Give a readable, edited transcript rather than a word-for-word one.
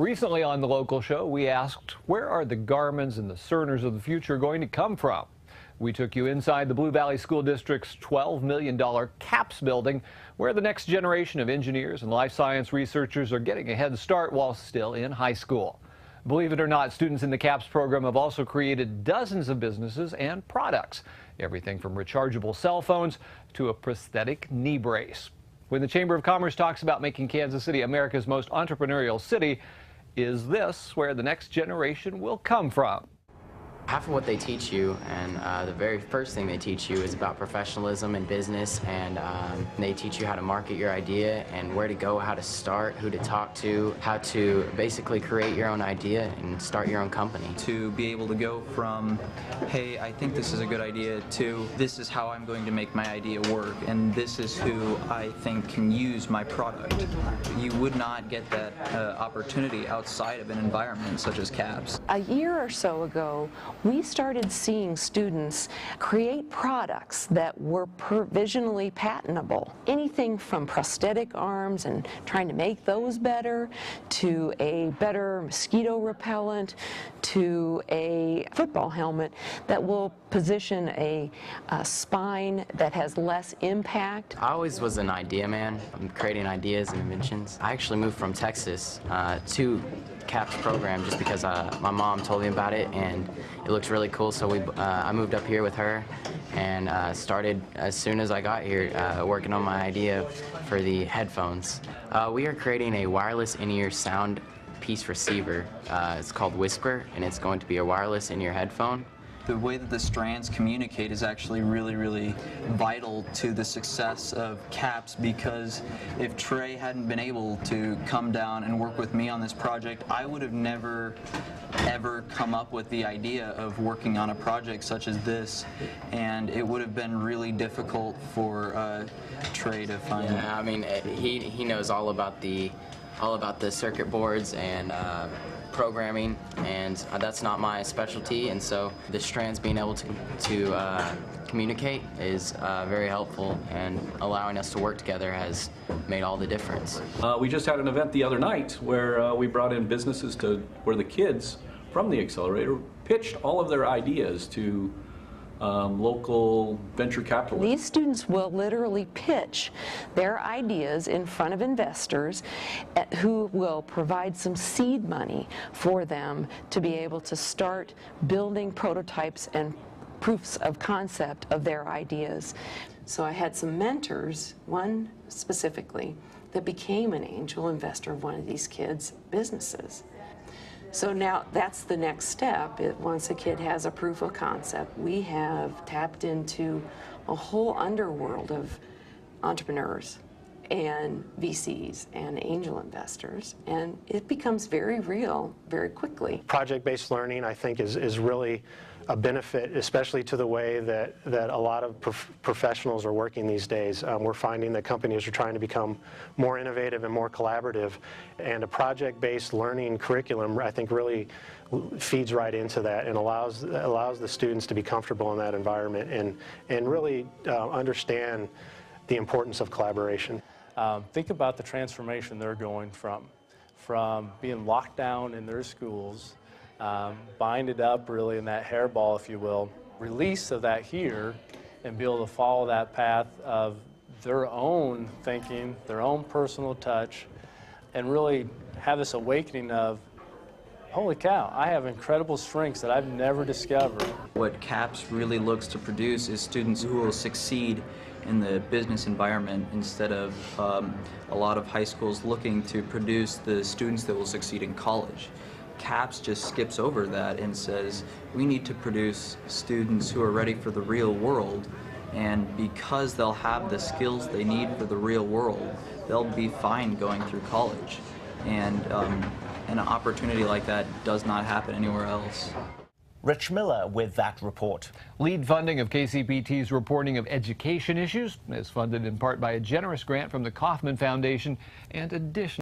Recently on the local show, we asked, where are the Garmins and the Cerners of the future going to come from? We took you inside the Blue Valley School District's $12 million CAPS building, where the next generation of engineers and life science researchers are getting a head start while still in high school. Believe it or not, students in the CAPS program have also created dozens of businesses and products, everything from rechargeable cell phones to a prosthetic knee brace. When the Chamber of Commerce talks about making Kansas City America's most entrepreneurial city, is this where the next generation will come from? Half of what they teach you, and the very first thing they teach you, is about professionalism and business, and they teach you how to market your idea and where to go, how to start, who to talk to, how to basically create your own idea and start your own company. To be able to go from, hey, I think this is a good idea, to this is how I'm going to make my idea work, and this is who I think can use my product. You would not get that opportunity outside of an environment such as CAPS. A year or so ago, we started seeing students create products that were provisionally patentable. Anything from prosthetic arms and trying to make those better, to a better mosquito repellent, to a football helmet that will position a spine that has less impact. I always was an idea man. I'm creating ideas and inventions. I actually moved from Texas to CAPS program just because my mom told me about it and it looks really cool, so I moved up here with her and started as soon as I got here working on my idea for the headphones. We are creating a wireless in-ear sound piece receiver. It's called Whisper, and it's going to be a wireless in-ear headphone. The way that the strands communicate is actually really vital to the success of CAPS, because if Trey hadn't been able to come down and work with me on this project, I would have never ever come up with the idea of working on a project such as this, and it would have been really difficult for Trey to find. Yeah, I mean, he knows all about the circuit boards and programming, and that's not my specialty, and so the strands being able to communicate is very helpful, and allowing us to work together has made all the difference. We just had an event the other night where we brought in businesses where the kids from the accelerator pitched all of their ideas to local venture capitalists. These students will literally pitch their ideas in front of investors who will provide some seed money for them to be able to start building prototypes and proofs of concept of their ideas. So I had some mentors, one specifically, that became an angel investor of one of these kids' businesses. So now that's the next step. Once a kid has a proof of concept, we have tapped into a whole underworld of entrepreneurs and VCs and angel investors, and it becomes very real very quickly. Project-based learning, I think, is really a benefit, especially to the way that a lot of professionals are working these days. We're finding that companies are trying to become more innovative and more collaborative, and a project-based learning curriculum, I think, really feeds right into that and allows the students to be comfortable in that environment and really understand the importance of collaboration. Think about the transformation they're going from being locked down in their schools, binded up really in that hairball, if you will, release of that here, and be able to follow that path of their own thinking, their own personal touch, and really have this awakening of, holy cow, I have incredible strengths that I've never discovered. What CAPS really looks to produce is students who will succeed in the business environment, instead of a lot of high schools looking to produce the students that will succeed in college. CAPS just skips over that and says, we need to produce students who are ready for the real world, and because they'll have the skills they need for the real world, they'll be fine going through college. And an opportunity like that does not happen anywhere else. Rich Miller with that report. Lead funding of KCPT's reporting of education issues is funded in part by a generous grant from the Kauffman Foundation and additional